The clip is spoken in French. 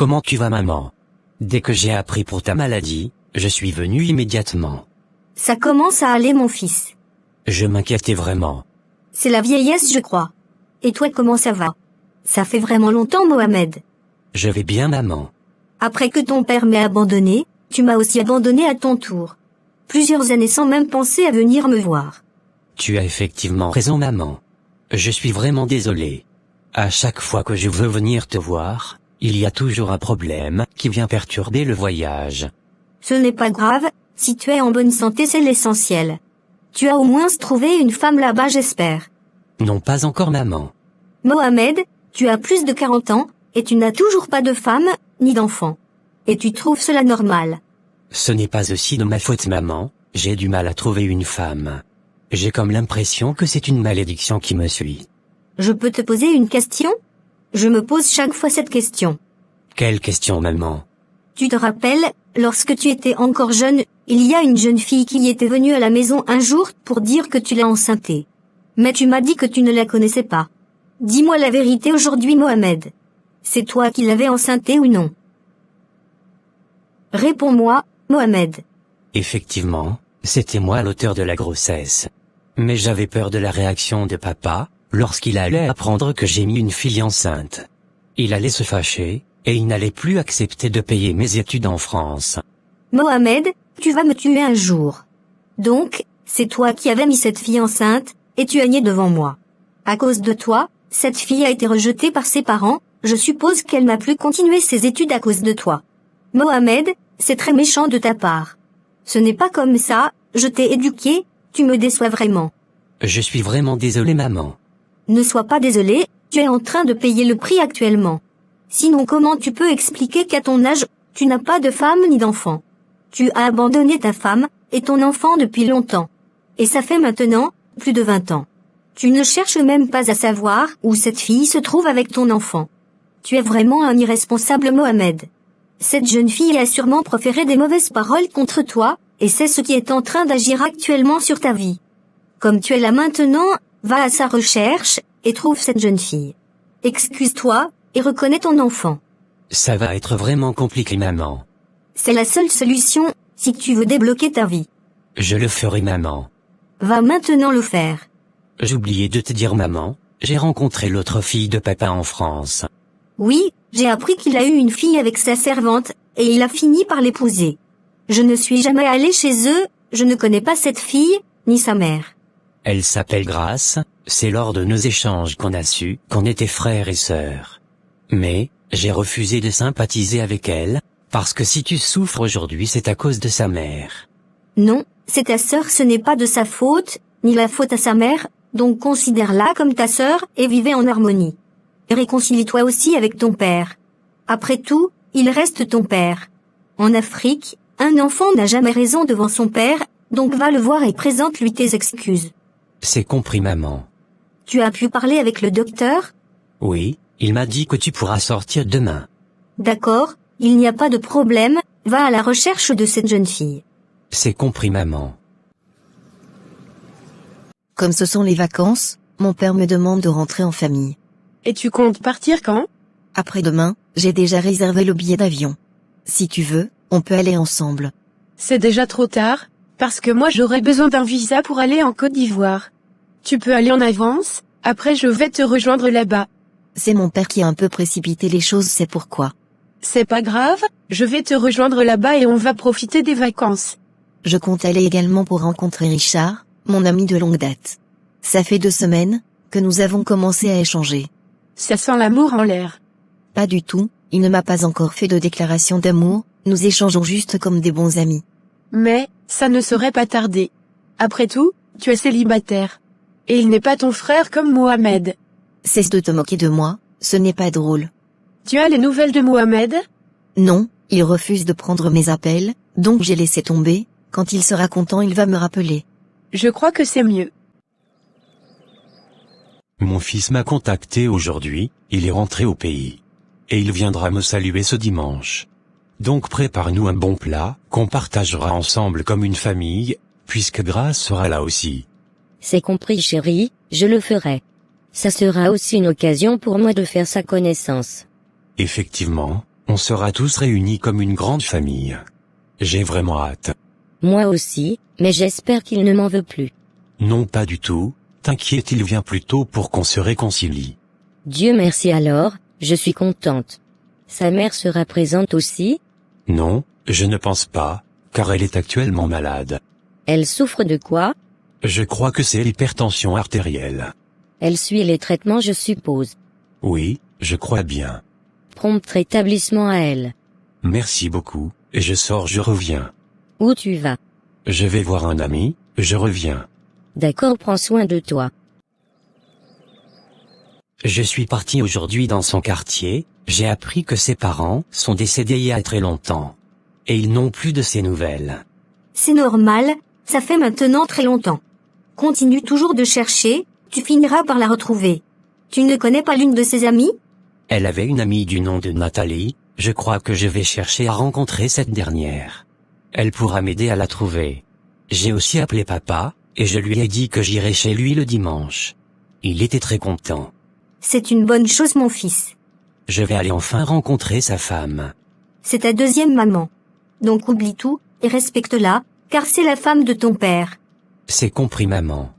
Comment tu vas maman? Dès que j'ai appris pour ta maladie, je suis venu immédiatement. Ça commence à aller mon fils. Je m'inquiétais vraiment. C'est la vieillesse je crois. Et toi comment ça va? Ça fait vraiment longtemps Mohamed. Je vais bien maman. Après que ton père m'ait abandonné, tu m'as aussi abandonné à ton tour. Plusieurs années sans même penser à venir me voir. Tu as effectivement raison maman. Je suis vraiment désolé. À chaque fois que je veux venir te voir, il y a toujours un problème qui vient perturber le voyage. Ce n'est pas grave, si tu es en bonne santé c'est l'essentiel. Tu as au moins trouvé une femme là-bas j'espère. Non pas encore maman. Mohamed, tu as plus de 40 ans, et tu n'as toujours pas de femme, ni d'enfant. Et tu trouves cela normal. Ce n'est pas aussi de ma faute maman, j'ai du mal à trouver une femme. J'ai comme l'impression que c'est une malédiction qui me suit. Je peux te poser une question? Je me pose chaque fois cette question. Quelle question maman? Tu te rappelles, lorsque tu étais encore jeune, il y a une jeune fille qui était venue à la maison un jour pour dire que tu l'as enceintée. Mais tu m'as dit que tu ne la connaissais pas. Dis-moi la vérité aujourd'hui Mohamed. C'est toi qui l'avais enceintée ou non? Réponds-moi, Mohamed. Effectivement, c'était moi l'auteur de la grossesse. Mais j'avais peur de la réaction de papa, lorsqu'il allait apprendre que j'ai mis une fille enceinte. Il allait se fâcher, et il n'allait plus accepter de payer mes études en France. Mohamed, tu vas me tuer un jour. Donc, c'est toi qui avais mis cette fille enceinte, et tu as nié devant moi. À cause de toi, cette fille a été rejetée par ses parents, je suppose qu'elle n'a plus continué ses études à cause de toi. Mohamed, c'est très méchant de ta part. Ce n'est pas comme ça, je t'ai éduqué, tu me déçois vraiment. Je suis vraiment désolé maman. Ne sois pas désolé, tu es en train de payer le prix actuellement. Sinon comment tu peux expliquer qu'à ton âge, tu n'as pas de femme ni d'enfant? Tu as abandonné ta femme, et ton enfant depuis longtemps. Et ça fait maintenant, plus de 20 ans. Tu ne cherches même pas à savoir où cette fille se trouve avec ton enfant. Tu es vraiment un irresponsable Mohamed. Cette jeune fille a sûrement proféré des mauvaises paroles contre toi, et c'est ce qui est en train d'agir actuellement sur ta vie. Comme tu es là maintenant, va à sa recherche, et trouve cette jeune fille. Excuse-toi, et reconnais ton enfant. Ça va être vraiment compliqué maman. C'est la seule solution, si tu veux débloquer ta vie. Je le ferai maman. Va maintenant le faire. J'oubliais de te dire maman, j'ai rencontré l'autre fille de papa en France. Oui, j'ai appris qu'il a eu une fille avec sa servante, et il a fini par l'épouser. Je ne suis jamais allé chez eux, je ne connais pas cette fille, ni sa mère. Elle s'appelle Grace, c'est lors de nos échanges qu'on a su qu'on était frères et sœurs. Mais, j'ai refusé de sympathiser avec elle, parce que si tu souffres aujourd'hui c'est à cause de sa mère. Non, c'est ta sœur, ce n'est pas de sa faute, ni la faute à sa mère, donc considère-la comme ta sœur, et vivez en harmonie. Réconcilie-toi aussi avec ton père. Après tout, il reste ton père. En Afrique, un enfant n'a jamais raison devant son père, donc va le voir et présente-lui tes excuses. C'est compris maman. Tu as pu parler avec le docteur? Oui, il m'a dit que tu pourras sortir demain. D'accord, il n'y a pas de problème, va à la recherche de cette jeune fille. C'est compris maman. Comme ce sont les vacances, mon père me demande de rentrer en famille. Et tu comptes partir quand? Après-demain, j'ai déjà réservé le billet d'avion. Si tu veux, on peut aller ensemble. C'est déjà trop tard, parce que moi j'aurais besoin d'un visa pour aller en Côte d'Ivoire. Tu peux aller en avance, après je vais te rejoindre là-bas. C'est mon père qui a un peu précipité les choses, c'est pourquoi. C'est pas grave, je vais te rejoindre là-bas et on va profiter des vacances. Je compte aller également pour rencontrer Richard, mon ami de longue date. Ça fait 2 semaines que nous avons commencé à échanger. Ça sent l'amour en l'air. Pas du tout, il ne m'a pas encore fait de déclaration d'amour, nous échangeons juste comme des bons amis. Mais, ça ne saurait pas tarder. Après tout, tu es célibataire. Et il n'est pas ton frère comme Mohamed. Cesse de te moquer de moi, ce n'est pas drôle. Tu as les nouvelles de Mohamed? Non, il refuse de prendre mes appels, donc j'ai laissé tomber, quand il sera content il va me rappeler. Je crois que c'est mieux. Mon fils m'a contacté aujourd'hui, il est rentré au pays. Et il viendra me saluer ce dimanche. Donc prépare-nous un bon plat, qu'on partagera ensemble comme une famille, puisque Grace sera là aussi. C'est compris chérie, je le ferai. Ça sera aussi une occasion pour moi de faire sa connaissance. Effectivement, On sera tous réunis comme une grande famille. J'ai vraiment hâte. Moi aussi, mais j'espère qu'il ne m'en veut plus. Non, pas du tout, t'inquiète, il vient plus tôt pour qu'on se réconcilie. Dieu merci alors, je suis contente. Sa mère sera présente aussi? Non, je ne pense pas, car elle est actuellement malade. Elle souffre de quoi? Je crois que c'est l'hypertension artérielle. Elle suit les traitements, je suppose. Oui, je crois bien. Prompt rétablissement à elle. Merci beaucoup, et je sors, je reviens. Où tu vas? Je vais voir un ami, je reviens. D'accord, prends soin de toi. Je suis parti aujourd'hui dans son quartier, j'ai appris que ses parents sont décédés il y a très longtemps. Et ils n'ont plus de ses nouvelles. C'est normal, ça fait maintenant très longtemps. Continue toujours de chercher, tu finiras par la retrouver. Tu ne connais pas l'une de ses amies? Elle avait une amie du nom de Nathalie, je crois que je vais chercher à rencontrer cette dernière. Elle pourra m'aider à la trouver. J'ai aussi appelé papa, et je lui ai dit que j'irai chez lui le dimanche. Il était très content. C'est une bonne chose, mon fils. Je vais aller enfin rencontrer sa femme. C'est ta deuxième maman. Donc oublie tout, et respecte-la, car c'est la femme de ton père. C'est compris, maman.